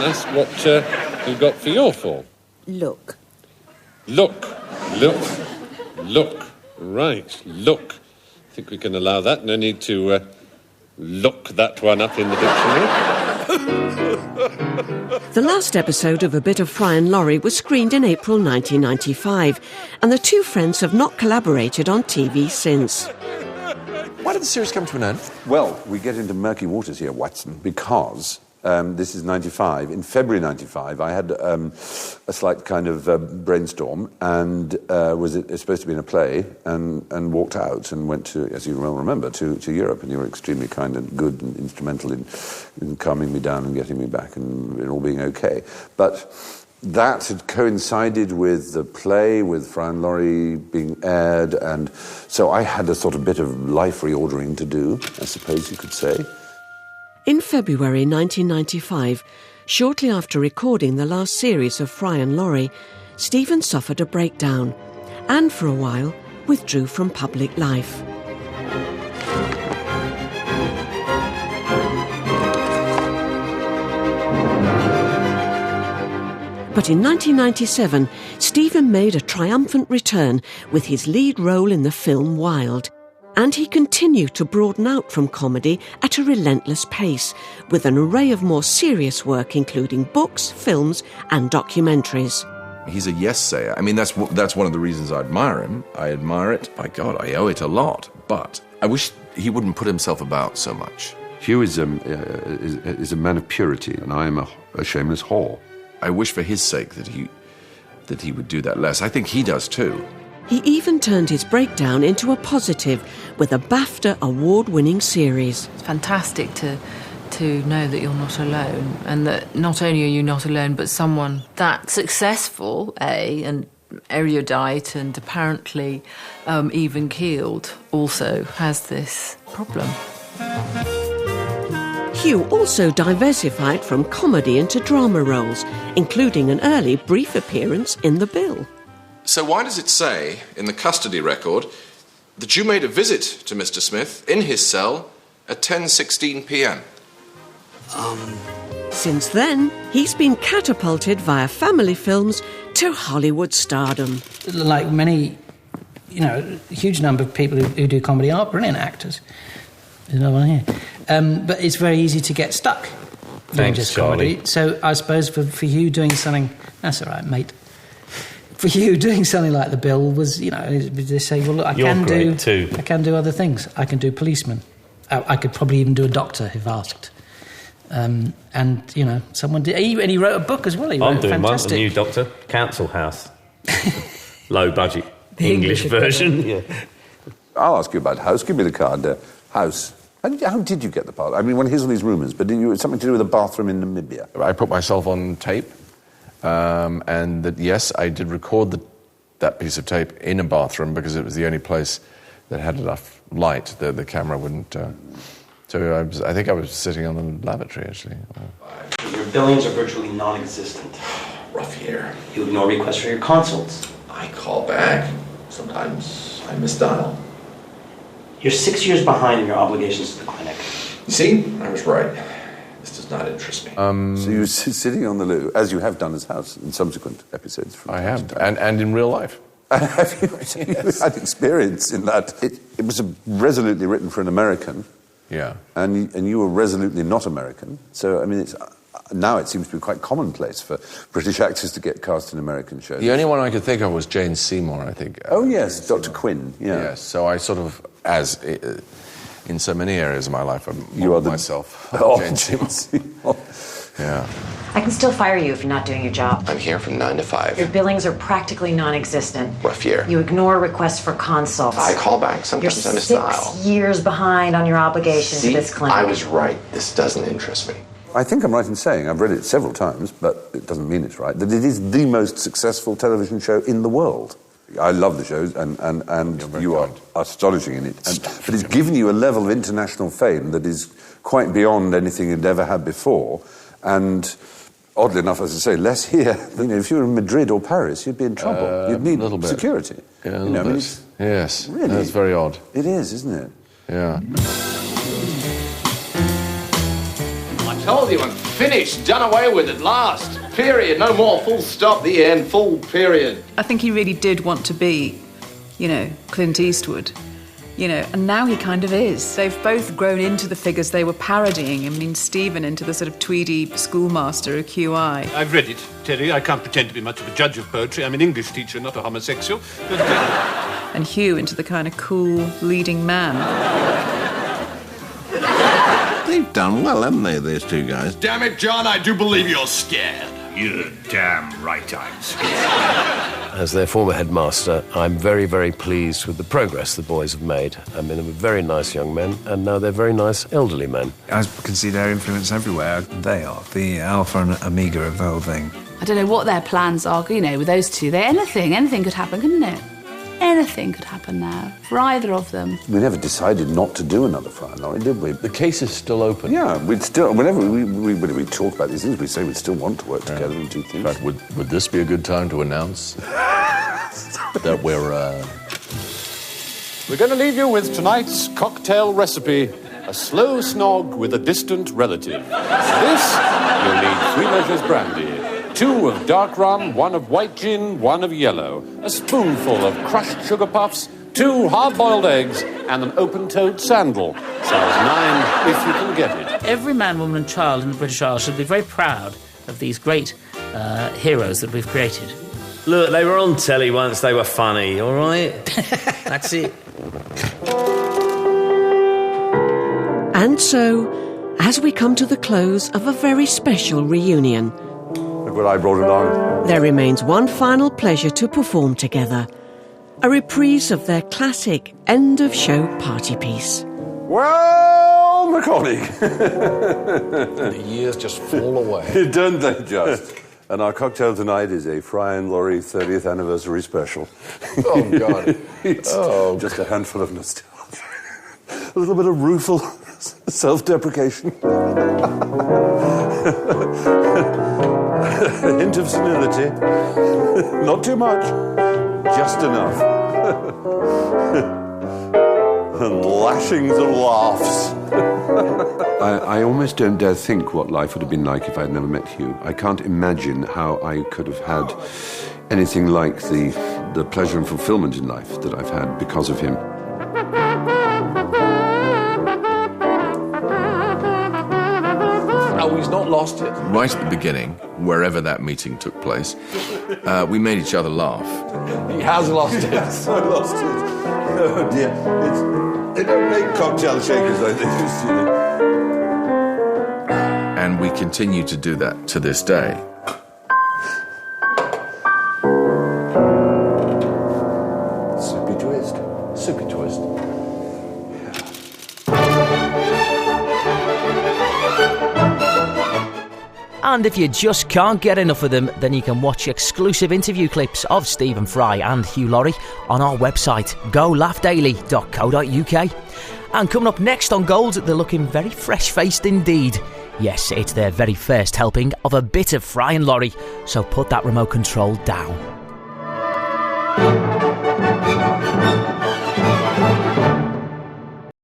that's what you've got for your fall. Look. Look. Right, look. I think we can allow that. No need to look that one up in the dictionary. The last episode of A Bit of Fry and Laurie was screened in April 1995, and the two friends have not collaborated on TV since. Why did the series come to an end? Well, we get into murky waters here, Watson, because this is 95. In February 95, I had a slight kind of brainstorm and was supposed to be in a play and walked out and went to, as you well remember, to Europe, and you were extremely kind and good and instrumental in calming me down and getting me back and it all being okay. But that had coincided with the play, with Fry and Laurie being aired, and so I had a sort of bit of life reordering to do, I suppose you could say. In February 1995, shortly after recording the last series of Fry and Laurie, Stephen suffered a breakdown and, for a while, withdrew from public life. But in 1997, Stephen made a triumphant return with his lead role in the film Wild. And he continued to broaden out from comedy at a relentless pace, with an array of more serious work including books, films and documentaries. He's a yes-sayer. I mean, that's one of the reasons I admire him. I admire it. By God, I owe it a lot. But I wish he wouldn't put himself about so much. Hugh is a man of purity, and I am a shameless whore. I wish for his sake that he would do that less. I think he does too. He even turned his breakdown into a positive with a BAFTA award-winning series. It's fantastic to know that you're not alone, and that not only are you not alone, but someone that successful, and erudite and apparently even-keeled also has this problem. Hugh also diversified from comedy into drama roles, including an early brief appearance in The Bill. So why does it say in the custody record that you made a visit to Mr. Smith in his cell at 10:16 p.m? Since then, he's been catapulted via family films to Hollywood stardom. Like many, a huge number of people who do comedy are brilliant actors. There's no one here. But it's very easy to get stuck doing just comedy. So I suppose for you doing something, that's all right, mate. For you, doing something like The Bill was, they say, well, look, I can do other things. I can do policeman. I could probably even do a doctor if asked. And someone did. And he wrote a book as well. I'm doing one, a new Doctor, Council House. Low budget English version. Yeah. I'll ask you about House. Give me the card. House. How did you get the part? I mean, one hears all these rumours, but it's something to do with a bathroom in Namibia. I put myself on tape. And that, yes, I did record that piece of tape in a bathroom because it was the only place that had enough light. The camera wouldn't... So I think I was sitting on the lavatory, actually. Your billings are virtually non-existent. Rough year. You ignore requests for your consults. I call back. Sometimes I miss dial. You're 6 years behind in your obligations to the clinic. You see? I was right. This does not interest me. So you were sitting on the loo, as you have done as House in subsequent episodes. I have, and in real life. Have you had experience in that? It was resolutely written for an American. Yeah. And you were resolutely not American. So, I mean, now it seems to be quite commonplace for British actors to get cast in American shows. The only one I could think of was Jane Seymour, I think. Oh, yes, Dr. Quinn, yeah. Yes, so I sort of, in so many areas of my life, you are myself. Jane Seymour. Yeah. I can still fire you if you're not doing your job. I'm here from 9 to 5. Your billings are practically non-existent. Rough year. You ignore requests for consults. I call back. Sometimes I miss dial. You're 6 years behind on your obligation to this clinic. I was right. This doesn't interest me. I think I'm right in saying, I've read it several times, but it doesn't mean it's right, that it is the most successful television show in the world. I love the shows, and you are astonishing in it. But it's given you a level of international fame that is quite beyond anything you'd ever had before. And oddly enough, as I say, less here. If you were in Madrid or Paris, you'd be in trouble. You'd need security. Yeah, a little bit. Yes, really? That's very odd. It is, isn't it? Yeah. told you, and finished, done away with at last. Period, no more, full stop, the end, full period. I think he really did want to be, Clint Eastwood. And now he kind of is. They've both grown into the figures they were parodying. I mean, Stephen into the sort of tweedy schoolmaster, a QI. I've read it, Terry. I can't pretend to be much of a judge of poetry. I'm an English teacher, not a homosexual. But, And Hugh into the kind of cool leading man. They've done well, haven't they, these two guys? Damn it, John, I do believe you're scared. You're damn right I'm scared. As their former headmaster, I'm very, very pleased with the progress the boys have made. I mean, they were very nice young men, and now they're very nice elderly men. I can see their influence everywhere. They are the alpha and omega of the whole thing. I don't know what their plans are, with those two. Anything could happen, couldn't it? Anything could happen now, for either of them. We never decided not to do another Fry and Laurie, did we? The case is still open. Yeah, we'd still, whenever we talk about these things, we say we'd still want to work together and do things. In fact, would this be a good time to announce that we're going to leave you with tonight's cocktail recipe, a slow snog with a distant relative. For this, you'll need 3 measures brandy, 2 of dark rum, 1 of white gin, 1 of yellow, a spoonful of crushed sugar puffs, 2 hard-boiled eggs, and an open-toed sandal. Size 9 if you can get it. Every man, woman and child in the British Isles should be very proud of these great heroes that we've created. Look, they were on telly once, they were funny, all right? That's it. And so, as we come to the close of a very special reunion, look what I brought along. There remains one final pleasure to perform together. A reprise of their classic end-of-show party piece. Well, Macaulay. The years just fall away. Don't they just? And our cocktail tonight is a Fry and Laurie 30th anniversary special. Oh, God. It's just a handful of nostalgia. A little bit of rueful self-deprecation. A hint of senility. Not too much. Just enough. And lashings of laughs. I almost don't dare think what life would have been like if I'd never met Hugh. I can't imagine how I could have had anything like the pleasure and fulfillment in life that I've had because of him. Oh, he's not lost it. Right at the beginning, wherever that meeting took place, we made each other laugh. He has lost it. I lost it. Oh, dear. They don't make cocktail shakers like they used to. And we continue to do that to this day. Soupy twist. Soupy twist. And if you just can't get enough of them, then you can watch exclusive interview clips of Stephen Fry and Hugh Laurie on our website, golaughdaily.co.uk. And coming up next on Gold, they're looking very fresh-faced indeed. Yes, it's their very first helping of a bit of Fry and Laurie, so put that remote control down.